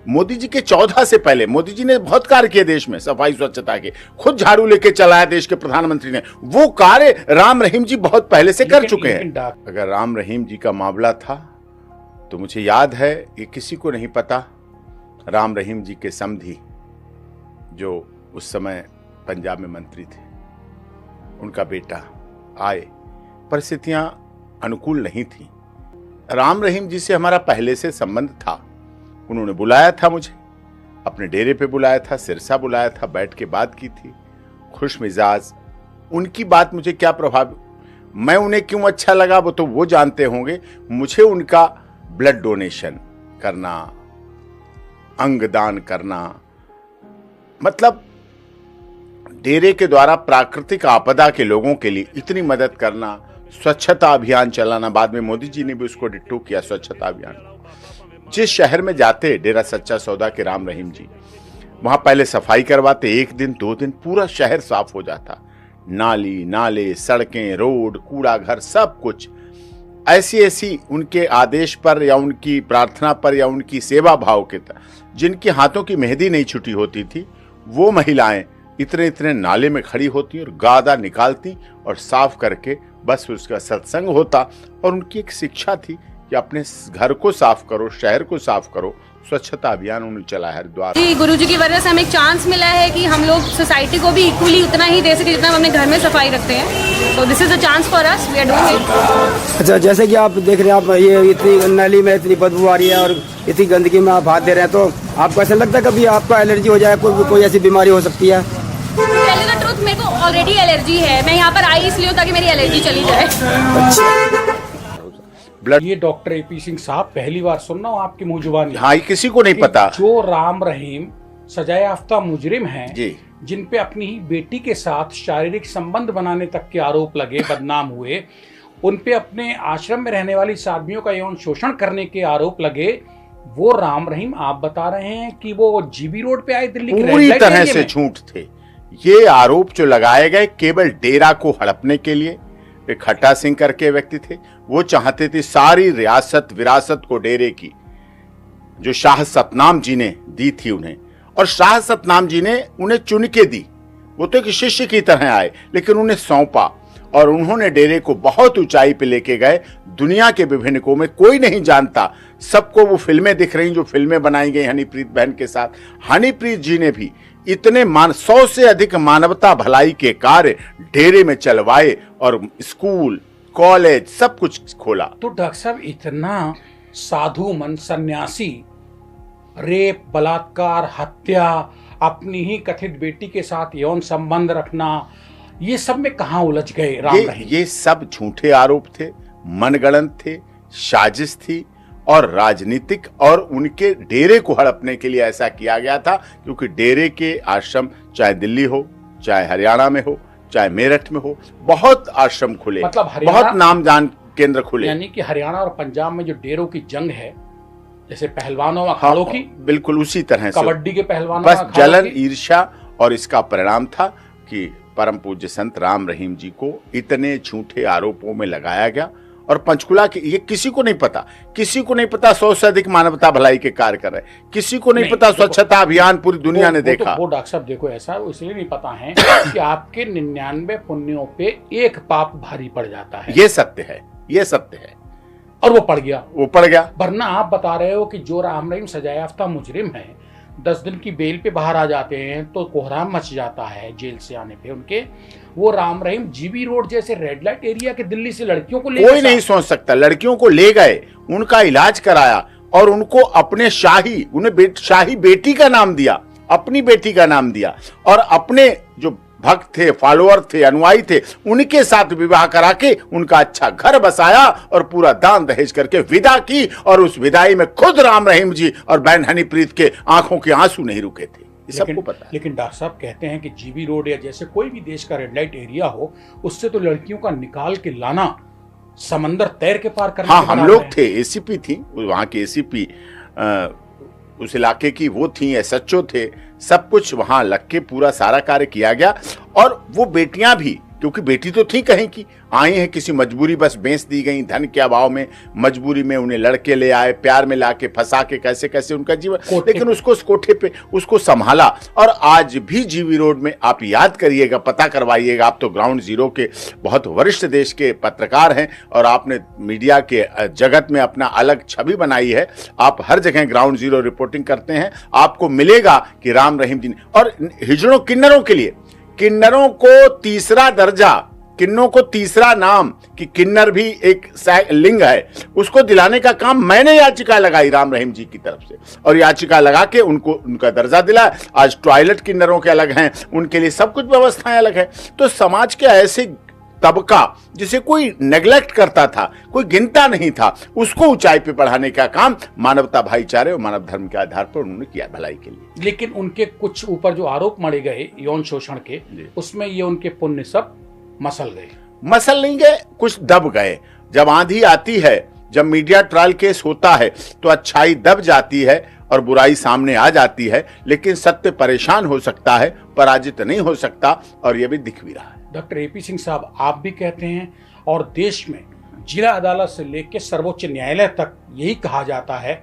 मोदी जी के 14 से पहले मोदी जी ने बहुत कार्य किए देश में सफाई स्वच्छता के, खुद झाड़ू लेके चलाया देश के प्रधानमंत्री ने, वो कार्य राम रहीम जी बहुत पहले से कर चुके हैं। अगर राम रहीम जी का मामला था तो मुझे याद है, ये किसी को नहीं पता, राम रहीम जी के समधी जो उस समय पंजाब में मंत्री थे, उनका बेटा आए, परिस्थितियां अनुकूल नहीं थी। राम रहीम जी से हमारा पहले से संबंध था। उन्होंने बुलाया था मुझे, अपने डेरे पे बुलाया था, सिरसा बुलाया था, बैठ के बात की थी, खुश मिजाज। उनकी बात मुझे क्या प्रभावित, मैं उन्हें क्यों अच्छा लगा वो तो वो जानते होंगे। मुझे उनका ब्लड डोनेशन करना, अंग दान करना, मतलब डेरे के द्वारा प्राकृतिक आपदा के लोगों के लिए इतनी मदद करना, स्वच्छता अभियान चलाना, बाद में मोदी जी ने भी उसको डिट्टो किया स्वच्छता अभियान। जिस शहर में जाते डेरा सच्चा सौदा के राम रहीम जी, वहां पहले सफाई करवाते, 1 दिन 2 दिन पूरा शहर साफ हो जाता, नाली नाले, सड़कें, रोड, कूड़ा घर, सब कुछ। ऐसी ऐसी उनके आदेश पर या उनकी प्रार्थना पर या उनकी सेवा भाव के तहत जिनके हाथों की मेहंदी नहीं छुटी होती थी, वो महिलाएं इतने इतने नाले में खड़ी होती और गादा निकालती और साफ करके बस उसका सत्संग होता। और उनकी एक शिक्षा थी कि अपने घर को साफ करो, शहर को साफ करो। स्वच्छता अभियान उन्होंने चलाया हरिद्वार। जी, गुरुजी की वजह से हमें एक चांस मिला है कि हम लोग सोसाइटी को भी इक्वली उतना ही दे सके जितना हम अपने घर में सफाई रखते हैं। तो this is a chance for us, we are doing it. अच्छा, जैसे कि आप देख रहे हैं, आप ये इतनी नाली में इतनी बदबू आ रही है और इतनी गंदगी में आप हाथ दे रहे हैं, तो आपको ऐसा लगता है कभी आपका एलर्जी हो जाए, कोई ऐसी बीमारी हो सकती है? ट्रुथ, मेरे को ऑलरेडी एलर्जी है। मैं यहाँ पर आई इसलिए ताकि मेरी एलर्जी चली जाए। ब्लड, ये डॉक्टर एपी सिंह साहब पहली बार सुन रहा हूँ आपकी मुंह जुबानी। हाँ, ये किसी को नहीं पता। जो राम रहीम सजाए याफ्ता मुजरिम हैं, जी, जिन पे अपनी ही बेटी के साथ शारीरिक संबंध बनाने तक के आरोप लगे, बदनाम हुए, उन पे अपने आश्रम में रहने वाली साध्वियों का यौन शोषण करने के आरोप लगे, वो राम रहीम आप बता रहे हैं कि वो जीबी रोड पे आए दिल्ली के पूरी तरह से झूठ थे। ये आरोप जो लगाए गए केवल डेरा को हड़पने के लिए। एक खट्टा सिंह करके व्यक्ति थे, वो चाहते थे सारी रियासत विरासत को डेरे की, जो शाह सतनाम जी ने दी थी उन्हें, और शाह सतनाम जी ने उन्हें चुन के दी। वो तो एक शिष्य की तरह आए, लेकिन उन्हें सौंपा और उन्होंने डेरे को बहुत ऊंचाई पे लेके गए। दुनिया के विभिन्न कोनों में कोई नहीं जानता, सबको वो फिल्में दिख रही जो फिल्में बनाई गई हनीप्रीत बहन के साथ। हनीप्रीत जी ने भी इतने 100 से अधिक मानवता भलाई के कार्य डेरे में चलवाए और स्कूल, कॉलेज, सब कुछ खोला। तो डॉक्टर साहब, इतना साधु मन सन्यासी, रेप, बलात्कार, हत्या, अपनी ही कथित बेटी के साथ यौन संबंध रखना, ये सब में कहां उलझ गए राम रहीम? ये सब झूठे आरोप थे, मनगढ़ंत थे, साजिश थी और राजनीतिक, और उनके डेरे को हड़पने के लिए ऐसा किया गया था। क्योंकि डेरे के आश्रम चाहे दिल्ली हो, चाहे हरियाणा में हो, चाहे मेरठ में हो, बहुत आश्रम खुले, मतलब बहुत नामजान केंद्र खुले। यानी कि हरियाणा और पंजाब में जो डेरों की जंग है, जैसे पहलवानों अखाड़ों की, बिल्कुल उसी तरह से कबड्डी के पहलवानों, बस जलन, ईर्ष्या, और इसका परिणाम था कि परम पूज्य संत राम रहीम जी को इतने झूठे आरोपों में लगाया गया। और पंचकुला के, ये किसी को नहीं पता, किसी को नहीं पता 100 से अधिक मानवता भलाई के कार्य कर रहे, किसी को नहीं पता स्वच्छता अभियान पूरी दुनिया ने देखा। वो डॉक्टर साहब देखो, ऐसा इसलिए नहीं पता है कि आपके 99 पुण्यों पे एक पाप भारी पड़ जाता है। ये सत्य है, ये सत्य है। और वो पड़ गया, वो पड़ गया। वरना आप बता रहे हो कि जो राम रहीम सजाया याफ्ता मुजरिम है, 10 दिन की बेल पे बाहर आ जाते हैं तो कोहराम मच जाता है जेल से आने पे उनके। वो राम रहीम जीबी रोड जैसे रेड लाइट एरिया के दिल्ली से लड़कियों को ले, कोई नहीं सोच सकता, लड़कियों को ले गए, उनका इलाज कराया और उनको अपने उन्हें शाही बेटी का नाम दिया, अपनी बेटी का नाम दिया, और अपने जो भक्त थे, फॉलोअर थे, अनुयायी थे, उनके साथ विवाह करा के उनका अच्छा घर बसाया और पूरा दान दहेज करके विदा की। और उस विदाई में खुद राम रहीम जी और बहन हनीप्रीत के आंखों के आंसू नहीं रुके थे। सबको पता है। लेकिन डॉक्टर साहब कहते हैं कि जीबी रोड या जैसे कोई भी देश का रेड लाइट एरिया हो, उससे तो लड़कियों का निकाल के लाना समंदर तैर के पार करना। हाँ, हम लोग थे, एसीपी थी वहां की, एसीपी उस इलाके की वो थी, एसएचओ थे, सब कुछ वहां लग के पूरा सारा कार्य किया गया। और वो बेटियां भी क्योंकि बेटी तो थी कहीं की, आई हैं किसी मजबूरी, बस बेच दी गई धन के अभाव में, मजबूरी में उन्हें लड़के ले आए, प्यार में लाके फंसा के कैसे कैसे उनका जीवन, लेकिन उसको उस कोठे पे उसको संभाला। और आज भी जीवी रोड में आप याद करिएगा, पता करवाइएगा, आप तो ग्राउंड जीरो के बहुत वरिष्ठ देश के पत्रकार हैं और आपने मीडिया के जगत में अपना अलग छवि बनाई है, आप हर जगह ग्राउंड जीरो रिपोर्टिंग करते हैं, आपको मिलेगा कि राम रहीम जी ने, और हिजड़ों किन्नरों के लिए, किन्नरों को तीसरा दर्जा, किन्नरों को तीसरा नाम कि किन्नर भी एक लिंग है, उसको दिलाने का काम मैंने याचिका लगाई राम रहीम जी की तरफ से, और याचिका लगा के उनको उनका दर्जा दिला। आज टॉयलेट किन्नरों के अलग हैं, उनके लिए सब कुछ व्यवस्थाएं अलग है। तो समाज के ऐसे तबका जिसे कोई नेग्लेक्ट करता था, कोई गिनता नहीं था, उसको ऊंचाई पे बढ़ाने का काम मानवता, भाईचारे और मानव धर्म के आधार पर उन्होंने किया भलाई के लिए। लेकिन उनके कुछ ऊपर जो आरोप मढ़े गए यौन शोषण के, उसमें ये उनके पुण्य सब मसल गए। मसल नहीं गए, कुछ दब गए। जब आंधी आती है, जब मीडिया ट्रायल केस होता है तो अच्छाई दब जाती है और बुराई सामने आ जाती है, लेकिन सत्य परेशान हो सकता है, पराजित नहीं हो सकता, और यह भी दिख भी रहा है। डॉक्टर एपी सिंह साहब, आप भी कहते हैं और देश में जिला अदालत से लेकर सर्वोच्च न्यायालय तक यही कहा जाता है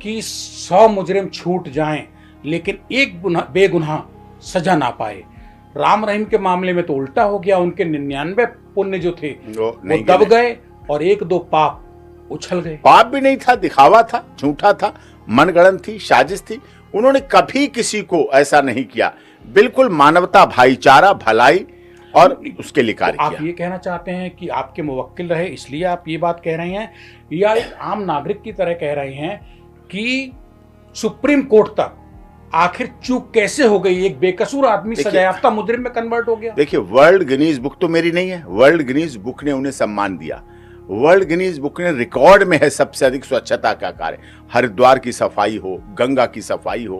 कि 100 मुजरिम छूट जाएं लेकिन एक बेगुनाह सजा ना पाए। राम रहीम के मामले में तो उल्टा हो गया, उनके 99 पुण्य जो थे वो दब गए और 1-2 पाप उछल गए। पाप भी नहीं था, दिखावा था, झूठा था, मनगढ़ंत थी, साजिश थी। उन्होंने कभी किसी को ऐसा नहीं किया, बिल्कुल मानवता, भाईचारा, भलाई और उसके लिए कार्य किया। आप ये कहना चाहते हैं कि आपके मुवक्किल रहे इसलिए आप ये बात कह रहे हैं, या एक आम नागरिक की तरह कह रहे हैं कि सुप्रीम कोर्ट तक आखिर चूक कैसे हो गई, एक बेकसूर आदमी सजायाफ्ता मुजरिम में कन्वर्ट हो गया? देखिए, वर्ल्ड गिनीज बुक तो मेरी नहीं है, वर्ल्ड गिनीज बुक ने उन्हें सम्मान दिया। वर्ल्ड गिनीज बुक ने रिकॉर्ड में है सबसे अधिक स्वच्छता का कार्य, हरिद्वार की सफाई हो, गंगा की सफाई हो,